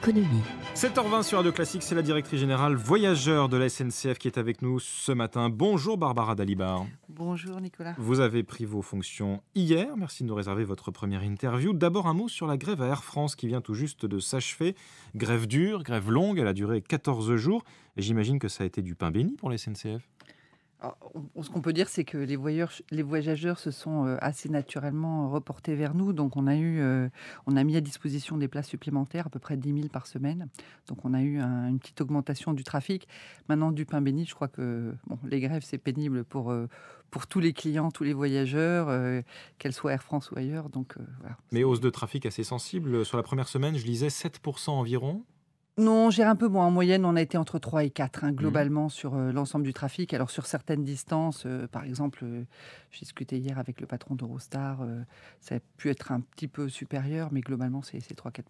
économie. 7h20 sur Radio Classique, c'est la directrice générale voyageur de la SNCF qui est avec nous ce matin. Bonjour Barbara Dalibard. Bonjour Nicolas. Vous avez pris vos fonctions hier, merci de nous réserver votre première interview. D'abord un mot sur la grève à Air France qui vient tout juste de s'achever. Grève dure, grève longue, elle a duré 14 jours. Et j'imagine que ça a été du pain béni pour la SNCF. Alors, ce qu'on peut dire, c'est que les voyageurs se sont assez naturellement reportés vers nous. Donc, on a mis à disposition des places supplémentaires, à peu près 10 000 par semaine. Donc, on a eu une petite augmentation du trafic. Maintenant, du pain béni, je crois que les grèves, c'est pénible pour tous les clients, tous les voyageurs, qu'elles soient Air France ou ailleurs. Donc, voilà. Mais hausse de trafic assez sensible. Sur la première semaine, je lisais 7% environ. Non, j'ai un peu moins. En moyenne, on a été entre 3 et 4 globalement sur l'ensemble du trafic. Alors sur certaines distances, par exemple, j'ai discuté hier avec le patron d'Eurostar, ça a pu être un petit peu supérieur, mais globalement, c'est 3-4%.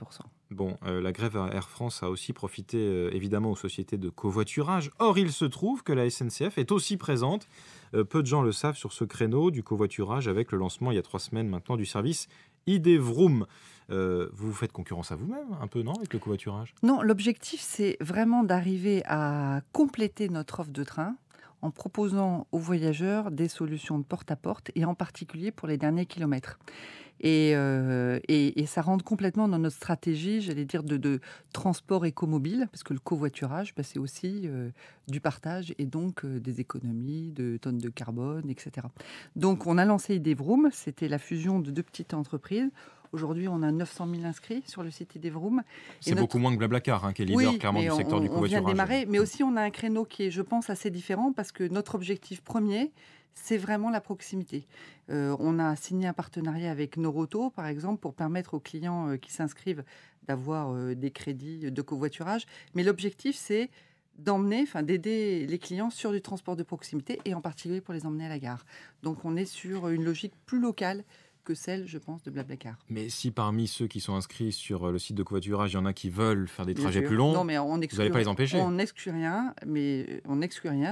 Bon, la grève à Air France a aussi profité évidemment aux sociétés de covoiturage. Or, il se trouve que la SNCF est aussi présente. Peu de gens le savent sur ce créneau du covoiturage avec le lancement il y a 3 semaines maintenant du service ID Vroom. Vous vous faites concurrence à vous-même un peu, non, avec le covoiturage ? Non, l'objectif, c'est vraiment d'arriver à compléter notre offre de train en proposant aux voyageurs des solutions de porte-à-porte et en particulier pour les derniers kilomètres. Et ça rentre complètement dans notre stratégie, j'allais dire, de transport écomobile, parce que le covoiturage, c'est aussi du partage et donc des économies de tonnes de carbone, etc. Donc, on a lancé ID Vroom, c'était la fusion de 2 petites entreprises. Aujourd'hui, on a 900 000 inscrits sur le site ID Vroom. C'est beaucoup moins que Blablacar, qui est leader clairement du secteur du covoiturage. On vient de démarrer, mais aussi on a un créneau qui est, je pense, assez différent parce que notre objectif premier, c'est vraiment la proximité. On a signé un partenariat avec Noroto, par exemple, pour permettre aux clients qui s'inscrivent d'avoir des crédits de covoiturage. Mais l'objectif, c'est d'aider les clients sur du transport de proximité et en particulier pour les emmener à la gare. Donc on est sur une logique plus locale que celle, je pense, de Blablacar. Mais si parmi ceux qui sont inscrits sur le site de covoiturage, il y en a qui veulent faire des trajets plus longs, non, mais vous n'allez pas les empêcher. On n'exclut rien,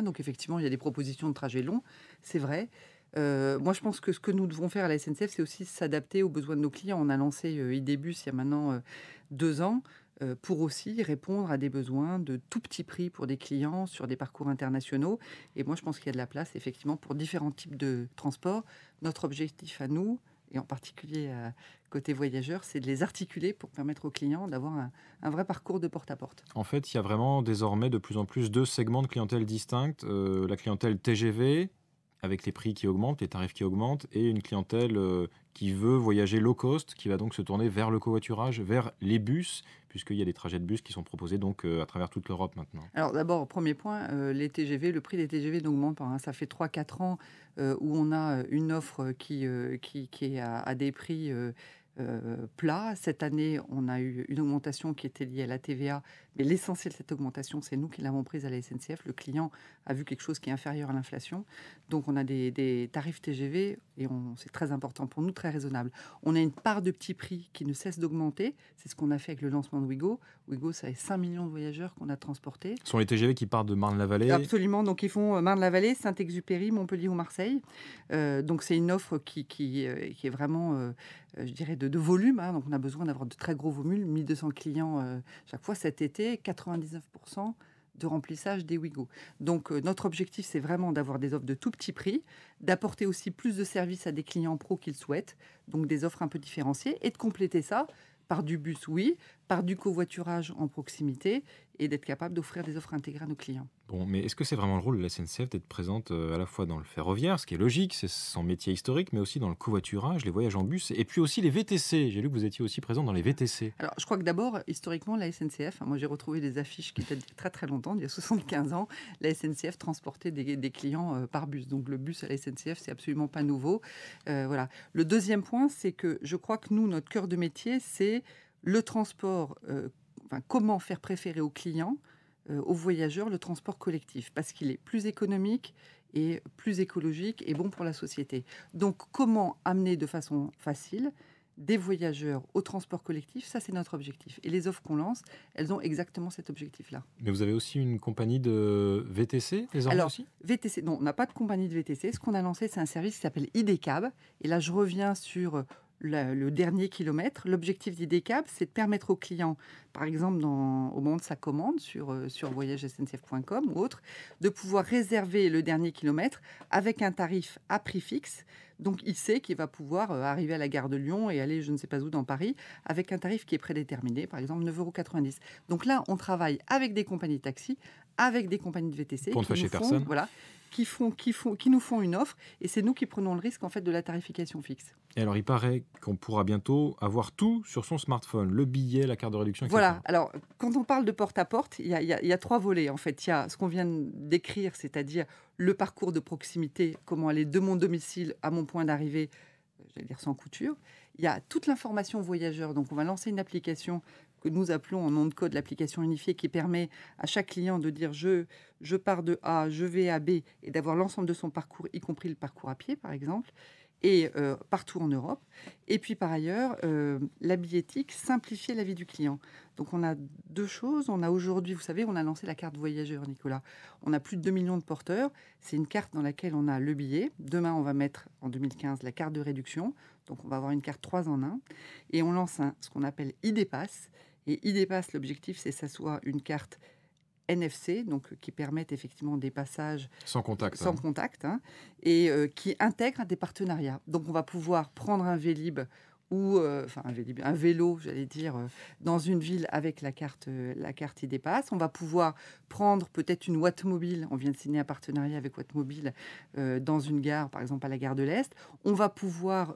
Donc effectivement, il y a des propositions de trajets longs, c'est vrai. Moi, je pense que ce que nous devons faire à la SNCF, c'est aussi s'adapter aux besoins de nos clients. On a lancé ID-Bus il y a maintenant 2 ans pour aussi répondre à des besoins de tout petit prix pour des clients sur des parcours internationaux. Et moi, je pense qu'il y a de la place, effectivement, pour différents types de transports. Notre objectif à nous, et en particulier côté voyageurs, c'est de les articuler pour permettre aux clients d'avoir un vrai parcours de porte-à-porte. En fait, il y a vraiment désormais de plus en plus 2 segments de clientèle distincts. La clientèle TGV, avec les prix qui augmentent, les tarifs qui augmentent, et une clientèle qui veut voyager low cost, qui va donc se tourner vers le covoiturage, vers les bus, puisqu'il y a des trajets de bus qui sont proposés donc à travers toute l'Europe maintenant. Alors d'abord, premier point, les TGV, le prix des TGV n'augmente pas. Ça fait 3-4 ans où on a une offre qui est à des prix plats. Cette année, on a eu une augmentation qui était liée à la TVA, mais l'essentiel de cette augmentation, c'est nous qui l'avons prise à la SNCF. Le client a vu quelque chose qui est inférieur à l'inflation. Donc on a des tarifs TGV, et c'est très important pour nous, très raisonnable. On a une part de petits prix qui ne cesse d'augmenter. C'est ce qu'on a fait avec le lancement de Ouigo. Ouigo, ça fait 5 millions de voyageurs qu'on a transportés. Ce sont les TGV qui partent de Marne-la-Vallée. Absolument, donc ils font Marne-la-Vallée, Saint-Exupéry, Montpellier ou Marseille. Donc c'est une offre qui est vraiment, je dirais, de volume. Donc on a besoin d'avoir de très gros volumes, 1200 clients chaque fois. Cet été, 99% de remplissage des Ouigo. Donc notre objectif, c'est vraiment d'avoir des offres de tout petit prix, d'apporter aussi plus de services à des clients pros qu'ils souhaitent, donc des offres un peu différenciées, et de compléter ça par du bus, oui, par du covoiturage en proximité, et d'être capable d'offrir des offres intégrées à nos clients. Bon, mais est-ce que c'est vraiment le rôle de la SNCF d'être présente à la fois dans le ferroviaire, ce qui est logique, c'est son métier historique, mais aussi dans le covoiturage, les voyages en bus, et puis aussi les VTC. J'ai lu que vous étiez aussi présent dans les VTC. Alors, je crois que d'abord, historiquement, la SNCF, moi j'ai retrouvé des affiches qui étaient très très longtemps, il y a 75 ans, la SNCF transportait des clients par bus. Donc le bus à la SNCF, c'est absolument pas nouveau. Voilà. Le deuxième point, c'est que je crois que nous, notre cœur de métier, c'est le transport, comment faire préférer aux clients, aux voyageurs, le transport collectif, parce qu'il est plus économique et plus écologique et bon pour la société. Donc, comment amener de façon facile des voyageurs au transport collectif, ça c'est notre objectif. Et les offres qu'on lance, elles ont exactement cet objectif-là. Mais vous avez aussi une compagnie de VTC désormais? Alors, aussi VTC, non, on n'a pas de compagnie de VTC. Ce qu'on a lancé, c'est un service qui s'appelle ID Cab. Et là, je reviens sur le dernier kilomètre. L'objectif d'IDCAB, c'est de permettre au client, par exemple au moment de sa commande sur voyagesncf.com ou autre, de pouvoir réserver le dernier kilomètre avec un tarif à prix fixe. Donc, il sait qu'il va pouvoir arriver à la gare de Lyon et aller je ne sais pas où dans Paris avec un tarif qui est prédéterminé, par exemple 9,90 €. Donc là, on travaille avec des compagnies de taxi, avec des compagnies de VTC pour ne fâcher personne. Voilà, qui nous font une offre et c'est nous qui prenons le risque en fait de la tarification fixe. Et alors, il paraît qu'on pourra bientôt avoir tout sur son smartphone, le billet, la carte de réduction, etc. Voilà, alors quand on parle de porte-à-porte, il y a 3 volets en fait. Il y a ce qu'on vient d'écrire, c'est-à-dire le parcours de proximité, comment aller de mon domicile à mon point d'arrivée, j'allais dire sans couture. Il y a toute l'information voyageur, donc on va lancer une application que nous appelons en nom de code l'application unifiée qui permet à chaque client de dire je pars de A, je vais à B et d'avoir l'ensemble de son parcours, y compris le parcours à pied par exemple, et partout en Europe. Et puis par ailleurs, la billettique, simplifier la vie du client. Donc on a 2 choses. On a aujourd'hui, vous savez, on a lancé la carte voyageur, Nicolas. On a plus de 2 millions de porteurs. C'est une carte dans laquelle on a le billet. Demain, on va mettre, en 2015, la carte de réduction. Donc on va avoir une carte 3 en 1. Et on lance ce qu'on appelle ID-Pass. Et ID-Pass, l'objectif, c'est que ça soit une carte NFC, donc qui permettent effectivement des passages sans contact, et qui intègrent des partenariats. Donc on va pouvoir prendre un Vélib ou un vélo, j'allais dire, dans une ville avec la carte ID-Pass. On va pouvoir prendre peut-être une Wattmobile. On vient de signer un partenariat avec Wattmobile dans une gare, par exemple à la gare de l'Est. On va pouvoir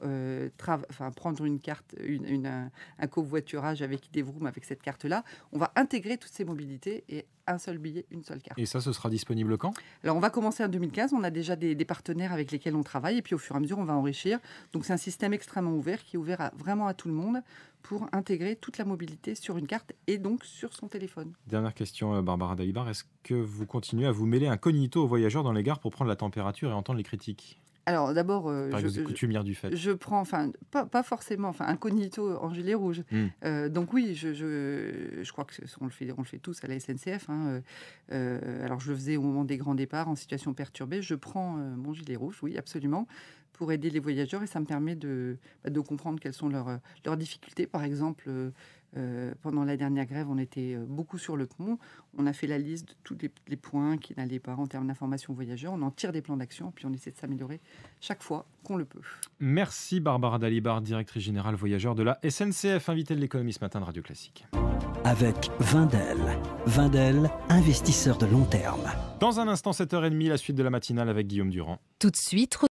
prendre une carte, un covoiturage avec ID-Vroom avec cette carte-là. On va intégrer toutes ces mobilités et un seul billet, une seule carte. Et ça, ce sera disponible quand ? Alors, on va commencer en 2015. On a déjà des partenaires avec lesquels on travaille. Et puis, au fur et à mesure, on va enrichir. Donc, c'est un système extrêmement ouvert qui est ouvert vraiment à tout le monde pour intégrer toute la mobilité sur une carte et donc sur son téléphone. Dernière question, Barbara Dalibard. Est-ce que vous continuez à vous mêler incognito aux voyageurs dans les gares pour prendre la température et entendre les critiques ? Alors d'abord, coutumière du fait. Je prends, pas forcément, incognito en gilet rouge. Donc oui, je crois que on le fait tous à la SNCF. Alors je le faisais au moment des grands départs en situation perturbée. Je prends mon gilet rouge, oui, absolument, pour aider les voyageurs et ça me permet de comprendre quelles sont leurs difficultés. Par exemple, pendant la dernière grève, on était beaucoup sur le pont. On a fait la liste de tous les points qui n'allaient pas en termes d'information voyageurs. On en tire des plans d'action, puis on essaie de s'améliorer chaque fois qu'on le peut. Merci Barbara Dalibard, directrice générale voyageur de la SNCF, invitée de l'économie ce matin de Radio Classique. Avec Wendel. Wendel, investisseur de long terme. Dans un instant, 7h30, la suite de la matinale avec Guillaume Durand. Tout de suite,